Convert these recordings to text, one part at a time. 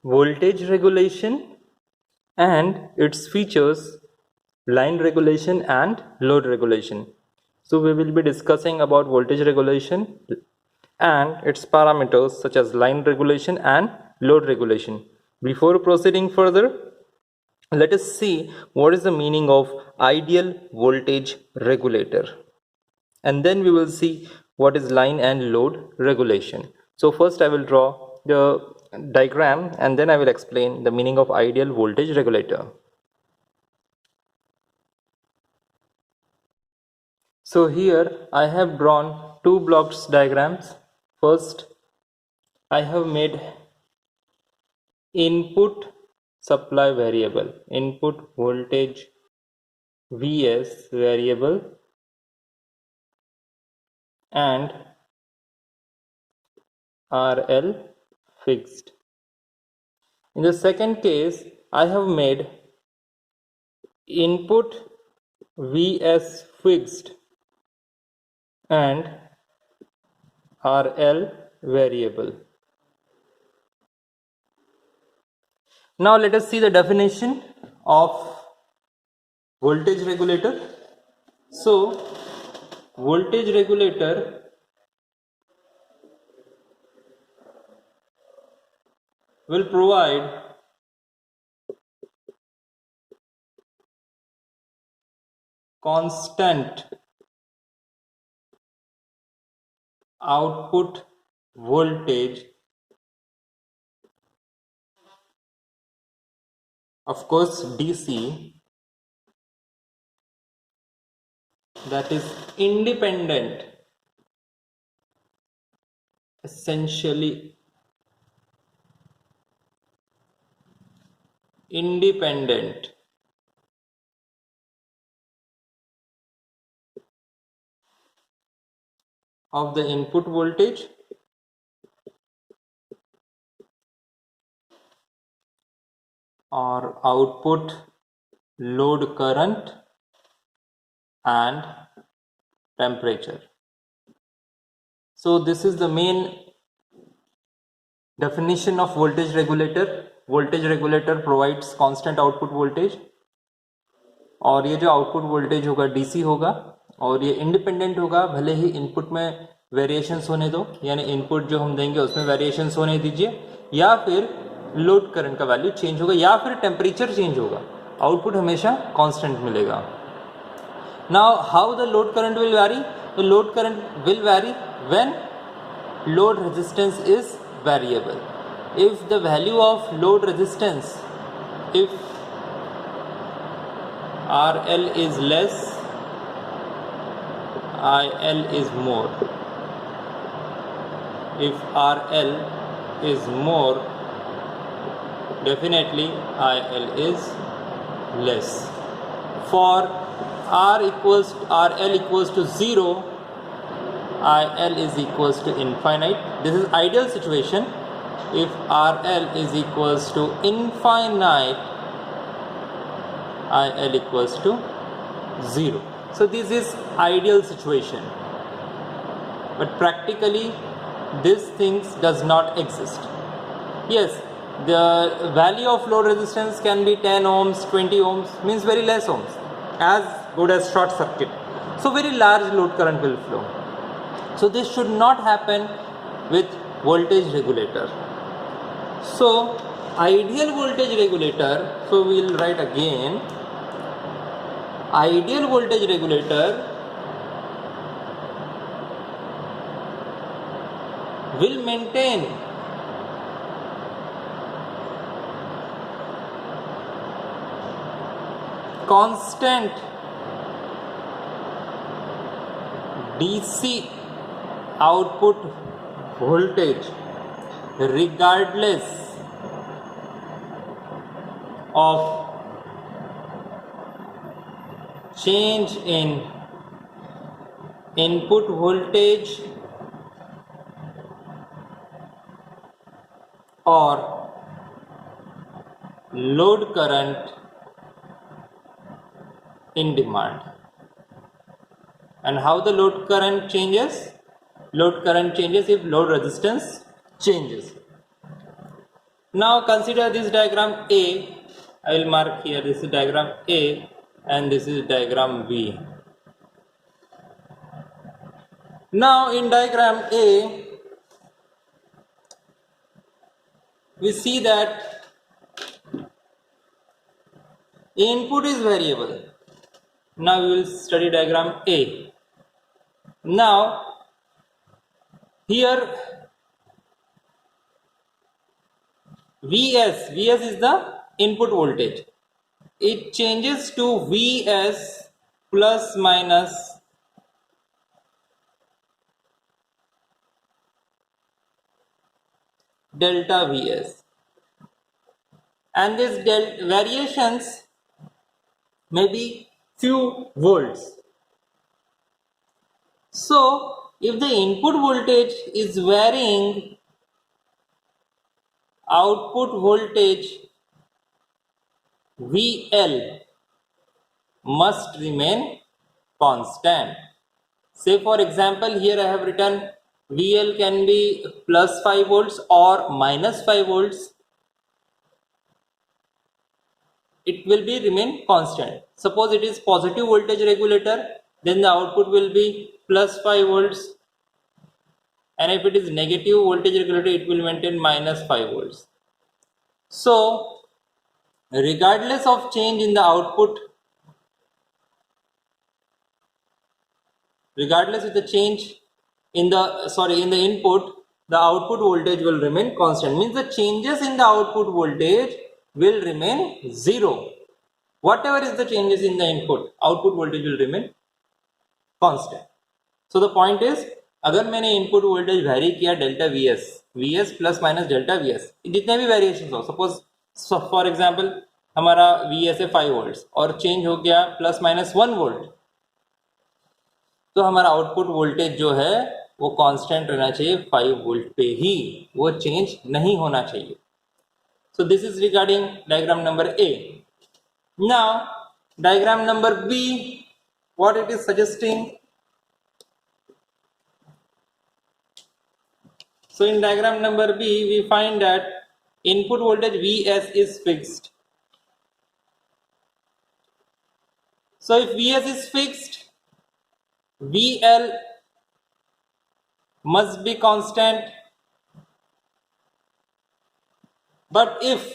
voltage regulation and its features, line regulation and load regulation. So we will be discussing about voltage regulation and its parameters such as line regulation and load regulation. Before proceeding further, let us see what is the meaning of ideal voltage regulator, and then we will see what is line and load regulation. So first I will draw the diagram and then I will explain the meaning of ideal voltage regulator. So here I have drawn two blocks diagrams. First I have made input supply variable, input voltage Vs variable, and RL fixed. In the second case, I have made input Vs fixed and RL variable. Now let us see the definition of voltage regulator. So voltage regulator will provide constant output voltage, of course DC, that is independent, essentially independent of the input voltage or output load current and temperature. So this is the main definition of voltage regulator. Voltage regulator provides constant output voltage, और ये जो output voltage होगा DC होगा और ये independent होगा, भले ही इनपुट में वेरिएशंस होने दो, यानी इनपुट जो हम देंगे उसमें वेरिएशंस होने दीजिए, या फिर लोड करंट का वैल्यू चेंज होगा या फिर टेम्परेचर चेंज होगा, आउटपुट हमेशा कांस्टेंट मिलेगा. Now how the load current will vary? The load current will vary when load resistance is variable. If the value of load resistance, if RL is less, IL is more. If RL is more, definitely IL is less. For RL equals to 0, IL is equals to infinite. This is ideal situation. If RL is equals to infinite, IL equals to 0. So this is ideal situation. But practically these things does not exist. Yes, the value of load resistance can be 10 ohms, 20 ohms, means very less ohms, as good as short circuit. So very large load current will flow. So this should not happen with voltage regulator. So ideal voltage regulator, so we will write again, ideal voltage regulator will maintain constant DC output voltage regardless of change in input voltage or load current in demand. And how the load current changes? Load current changes if load resistance changes. Now consider this diagram A. I will mark here, this is diagram A and this is diagram B. Now in diagram A, we see that input is variable. Now we will study diagram A. Now here Vs is the input voltage. It changes to Vs plus minus delta Vs, and these variations may be few volts. So if the input voltage is varying, output voltage VL must remain constant. Say for example, here I have written VL can be plus 5 volts or minus 5 volts. It will be remain constant. Suppose it is positive voltage regulator, then the output will be plus 5 volts, and if it is negative voltage regulator, it will maintain minus 5 volts. So regardless of change in the output, regardless of the change in the input, the output voltage will remain constant. Means the changes in the output voltage will remain zero. Whatever is the changes in the input, output voltage will remain constant. So the point is, अगर मैंने input voltage vary किया delta VS plus minus delta VS, जितने भी variation हो, suppose for example हमारा VS है 5 volt और change हो गया प्लस माइनस 1 वोल्ट, तो हमारा आउटपुट वोल्टेज जो है वो कांस्टेंट रहना चाहिए 5 वोल्ट पे ही, वो चेंज नहीं होना चाहिए. So this is regarding diagram number A. Now diagram number B, what it is suggesting. So in diagram number B, we find that input voltage Vs is fixed. So if Vs is fixed, VL must be constant. But if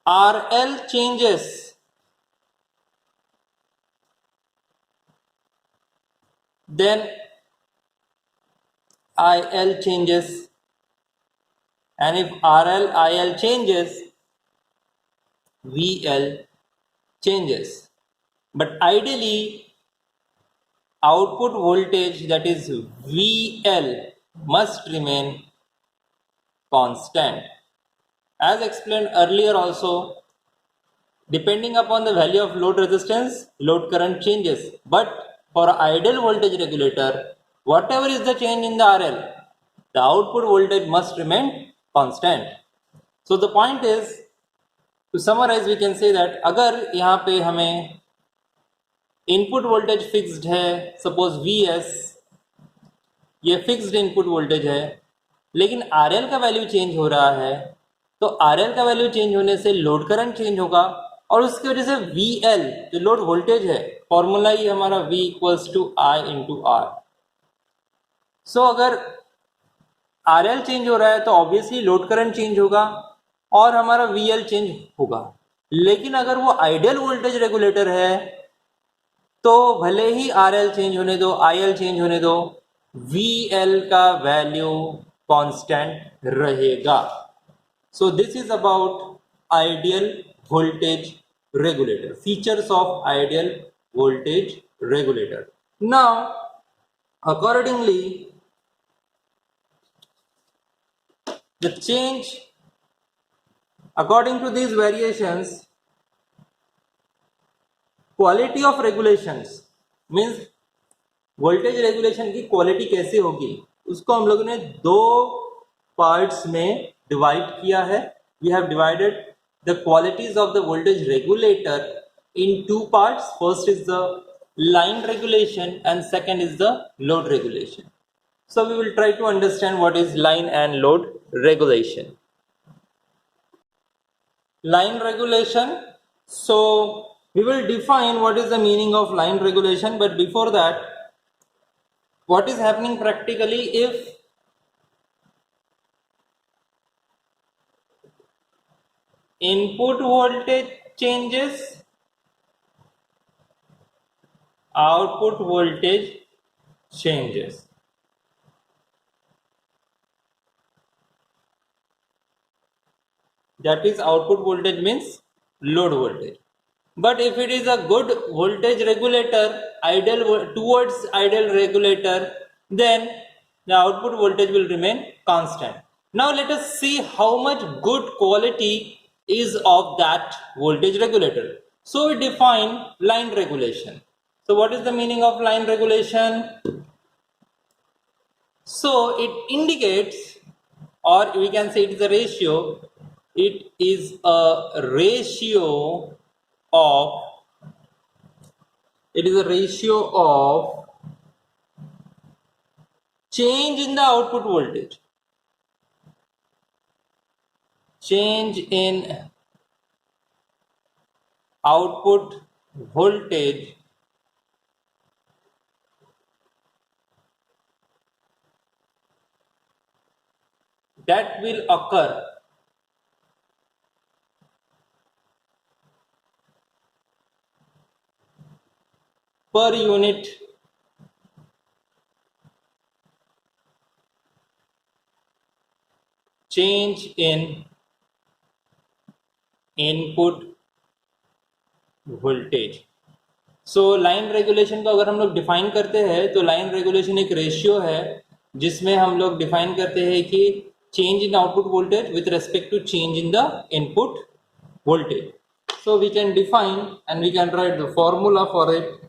RL changes, then IL changes, and if RL IL changes, VL changes. But ideally output voltage, that is VL, must remain constant. As explained earlier also, depending upon the value of load resistance, load current changes, but for ideal voltage regulator, whatever is the change in the RL, the output voltage must remain constant. So the point is, to summarize, we can say that अगर यहाँ पे हमें input voltage fixed है, suppose Vs, ये fixed input voltage है, लेकिन RL का value change हो रहा है, तो RL का वैल्यू चेंज होने से लोड करंट चेंज होगा, और उसकी वजह से VL जो लोड वोल्टेज है, फॉर्मूला ही हमारा V equals to I into R. So अगर RL चेंज हो रहा है तो ऑब्वियसली लोड करंट चेंज होगा और हमारा VL चेंज होगा. लेकिन अगर वो आइडियल वोल्टेज रेगुलेटर है तो भले ही RL चेंज होने दो, IL चेंज होने दो, VL का वैल्यू कांस्टेंट रहेगा. So this is about ideal voltage regulator, features of ideal voltage regulator. Now accordingly, the change according to these variations, quality of regulations means voltage regulation की quality कैसे होगी, उसको हम लोगों ने दो parts में divide किया है. We have divided the qualities of the voltage regulator in two parts. First is the line regulation and second is the load regulation. So we will try to understand what is line and load regulation. line regulation. So we will define what is the meaning of line regulation, but before that, what is happening practically if input voltage changes, output voltage changes. That is, output voltage means load voltage. But if it is a good voltage regulator, towards ideal regulator, then the output voltage will remain constant. Now let us see how much good quality is of that voltage regulator. So we define line regulation. So what is the meaning of line regulation? So it indicates, or we can say it is a ratio. It is a ratio of change in the output voltage, change in output voltage that will occur per unit change in input voltage. So line regulation को अगर हम लोग define करते हैं तो line regulation एक ratio है जिसमें हम लोग डिफाइन करते हैं कि change in output voltage with respect to change in the input voltage. So we can define and we can write the formula for it.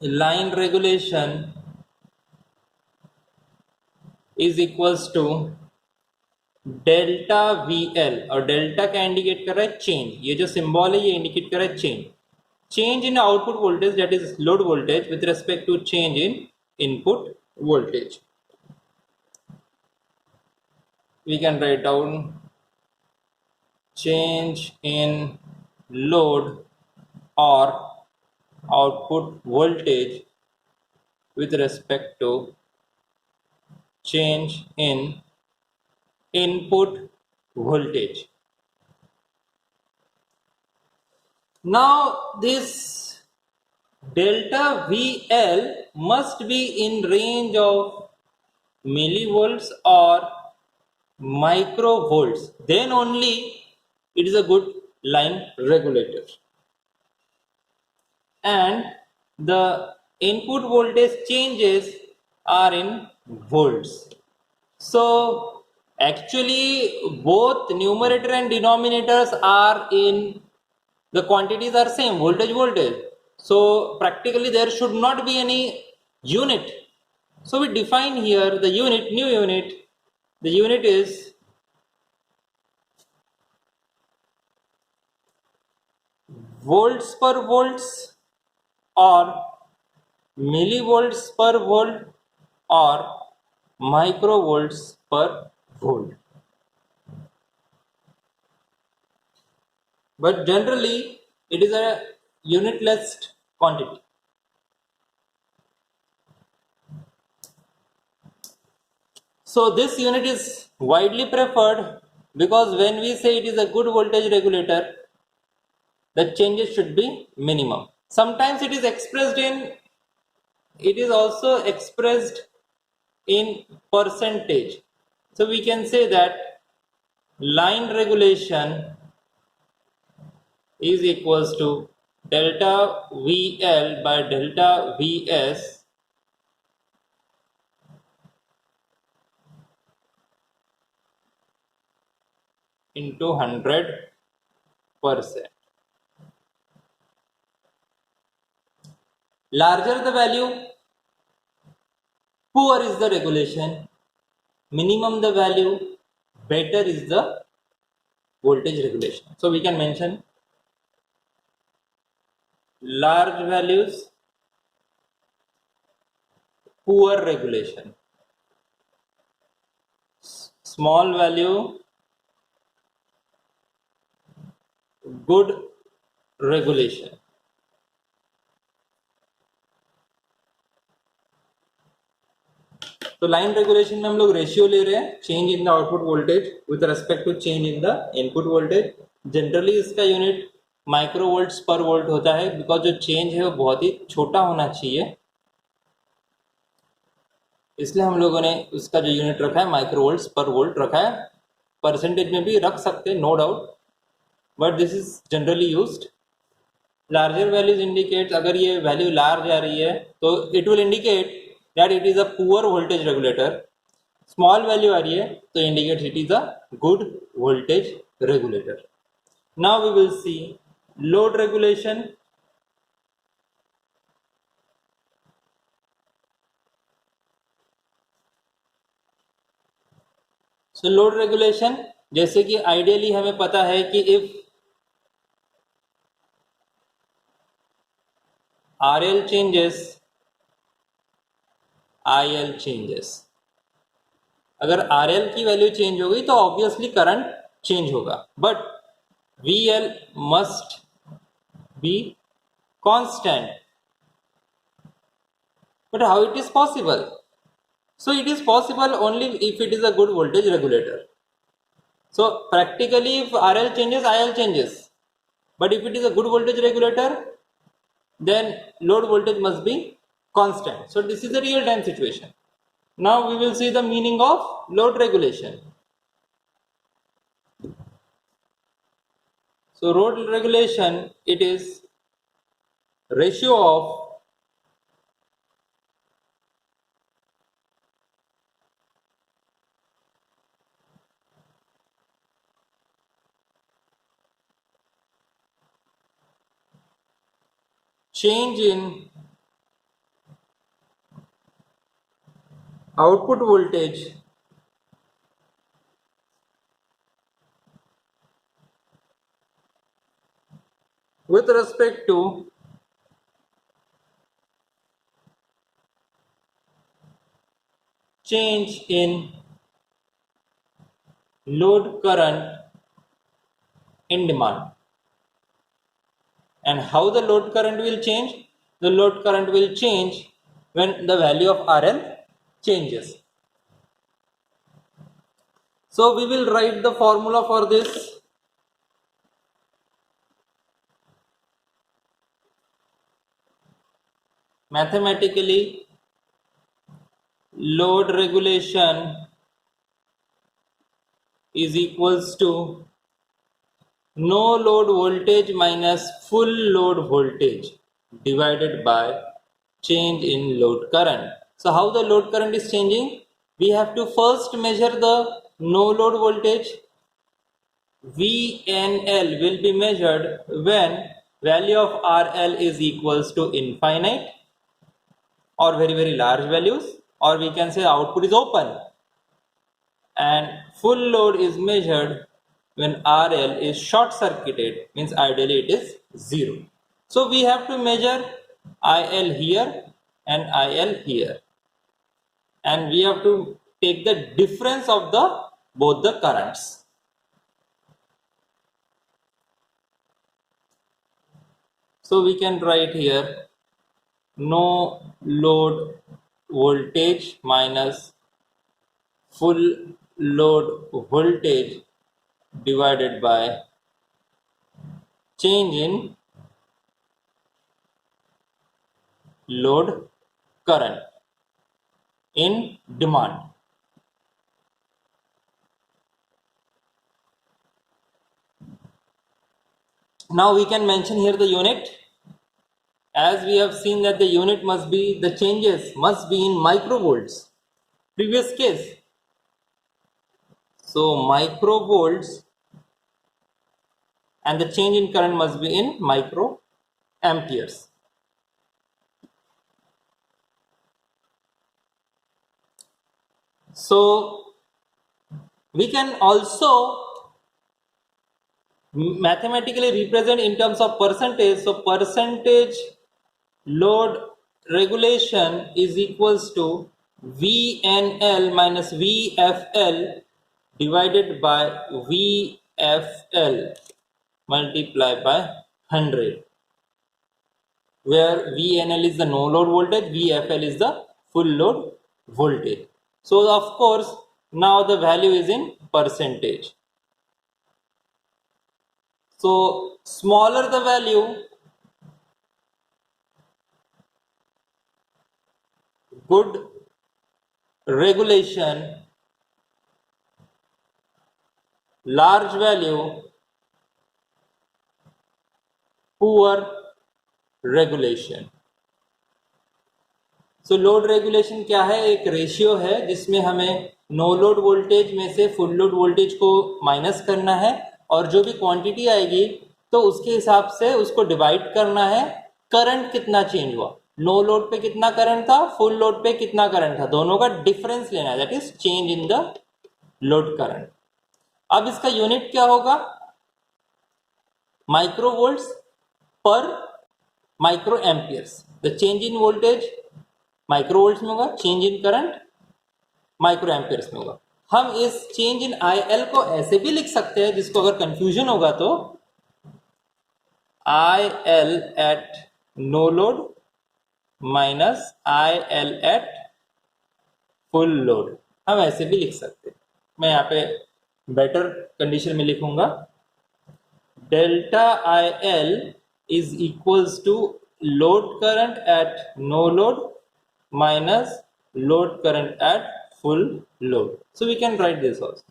Line regulation is equals to delta V L, और delta क्या indicate कर रहा है? Change. ये जो symbol है ये indicate कर रहा है change in output voltage, that is load voltage, with respect to change in input voltage. We can write down change in load or output voltage with respect to change in input voltage. Now this delta VL must be in range of millivolts or microvolts, then only it is a good line regulator. And the input voltage changes are in volts. So actually both numerator and denominators are in, the quantities are same, voltage. So practically there should not be any unit. So we define here the unit, new unit. The unit is volts per volts or millivolts per volt or microvolts per volt. But generally it is a unitless quantity. So this unit is widely preferred because when we say it is a good voltage regulator, the changes should be minimum. Sometimes it is also expressed in percentage. So we can say that line regulation is equals to delta VL by delta VS into 100%. Larger the value, poor is the regulation. Minimum the value, better is the voltage regulation. So we can mention large values, poor regulation. Small value, good regulation. तो line regulation में हम लोग ratio ले रहे हैं change in the output voltage with respect to change in the input voltage. Generally इसका unit micro volts पर volt होता है, बिकॉज जो चेंज है वो बहुत ही छोटा होना चाहिए, इसलिए हम लोगों ने उसका जो यूनिट रखा है माइक्रो वोल्ट्स पर वोल्ट रखा है। परसेंटेज में भी रख सकते हैं, no doubt, but this is generally used. Larger values indicate, अगर ये वैल्यू लार्ज आ रही है तो it will indicate that it is a poor voltage regulator. Small value आ रही है तो indicate it is a good voltage regulator. Now we will see load regulation. So load regulation, जैसे कि आइडियली हमें पता है कि if RL changes, IL changes। अगर RL की वैल्यू चेंज हो गई तो ऑब्वियसली करंट चेंज होगा, but VL must be constant. But how it is possible? So it is possible only if it is a good voltage regulator. So practically if RL changes, IL changes. But if it is a good voltage regulator, then load voltage must be constant. So this is a real time situation. Now we will see the meaning of load regulation. So load regulation, it is ratio of change in output voltage with respect to change in load current in demand. And how the load current will change? The load current will change when the value of RL changes. So we will write the formula for this. Mathematically, load regulation is equals to no load voltage minus full load voltage divided by change in load current. So how the load current is changing? We have to first measure the no load voltage. VNL will be measured when value of RL is equals to infinite or very large values, or we can say output is open, and full load is measured when RL is short circuited, means ideally it is 0. So we have to measure IL here and IL here, and we have to take the difference of the both the currents. So we can write here no load voltage minus full load voltage divided by change in load current in demand. Now we can mention here the unit, as we have seen that the unit must be, the changes must be in microvolts, previous case. So microvolts, and the change in current must be in microamperes. So we can also mathematically represent in terms of percentage. So percentage load regulation is equals to VNL minus VFL divided by VFL multiply by 100, where VNL is the no load voltage, VFL is the full load voltage. So of course now the value is in percentage. So smaller the value, good regulation, large value, poor regulation. So load regulation क्या है? एक ratio है जिसमें हमें no load voltage में से full load voltage को minus करना है और जो भी क्वांटिटी आएगी तो उसके हिसाब से उसको डिवाइड करना है करंट कितना चेंज हुआ, नो लोड पे कितना करंट था, फुल लोड पे कितना करंट था, दोनों का डिफरेंस लेना है, that is change in the load current. अब इसका यूनिट क्या होगा? माइक्रोवोल्ट्स पर micro amperes. The change in voltage microvolts में होगा, change in current micro amperes में होगा. हम इस चेंज इन IL को ऐसे भी लिख सकते हैं, जिसको अगर कंफ्यूजन होगा तो IL at no load minus IL at full load, हम ऐसे भी लिख सकते हैं. मैं यहाँ पे बेटर कंडीशन में लिखूंगा, delta IL is equals to load current at no load minus load current at full load. So we can write this also.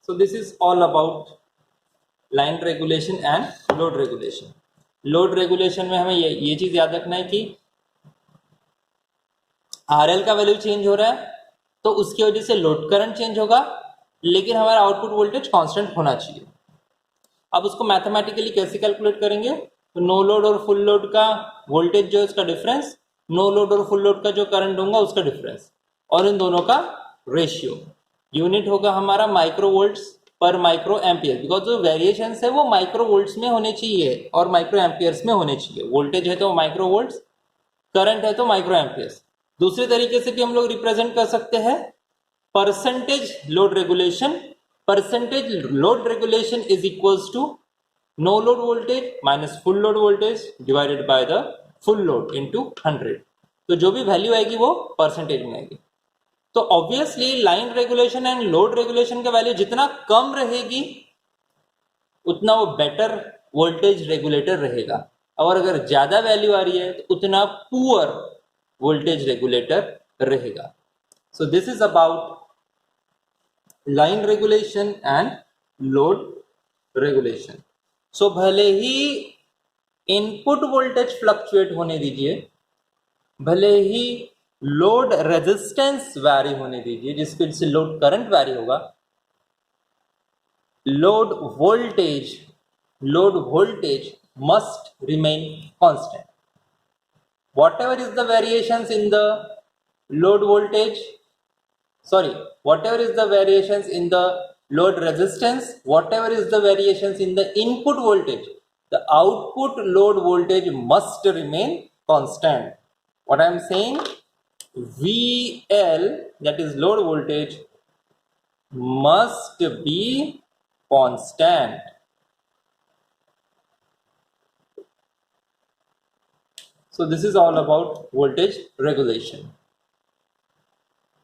So this is all about line regulation and load regulation. Load regulation में हमें ये चीज याद रखना है कि RL का value change हो रहा है तो उसकी वजह से लोड करंट चेंज होगा, लेकिन हमारा आउटपुट वोल्टेज कांस्टेंट होना चाहिए. अब उसको मैथमेटिकली कैसे कैलकुलेट करेंगे? तो नो लोड और फुल लोड का वोल्टेज जो है उसका डिफरेंस, नो लोड और फुल लोड का जो करंट होगा उसका डिफरेंस, और इन दोनों का रेशियो. यूनिट होगा हमारा माइक्रो वोल्ट्स पर माइक्रो एम्पियर, बिकॉज जो वेरिएशन है वो माइक्रो वोल्ट्स में होने चाहिए और माइक्रो एम्पियर्स में होने चाहिए. वोल्टेज है तो माइक्रो वोल्ट्स, करंट है तो माइक्रो एम्पियर्स. दूसरे तरीके से भी हम लोग रिप्रेजेंट कर सकते हैं percentage load regulation. Percentage load regulation is equals to no load voltage minus full load voltage divided by the full load into 100. तो जो भी वैल्यू आएगी वो परसेंटेज में आएगी. तो obviously line regulation and load regulation का वैल्यू जितना कम रहेगी उतना वो बेटर वोल्टेज रेगुलेटर रहेगा, और अगर ज्यादा वैल्यू आ रही है तो उतना पुअर वोल्टेज रेगुलेटर रहेगा. So this is about line regulation and load regulation. So भले ही इनपुट वोल्टेज फ्लक्चुएट होने दीजिए, भले ही लोड रेजिस्टेंस वैरी होने दीजिए जिसकी वजह से लोड करंट वैरी होगा, load voltage must remain constant. whatever is the variations in the load voltage, whatever is the variations in the load resistance, whatever is the variations in the input voltage, the output load voltage must remain constant. What I am saying, VL, that is load voltage, must be constant. So this is all about voltage regulation.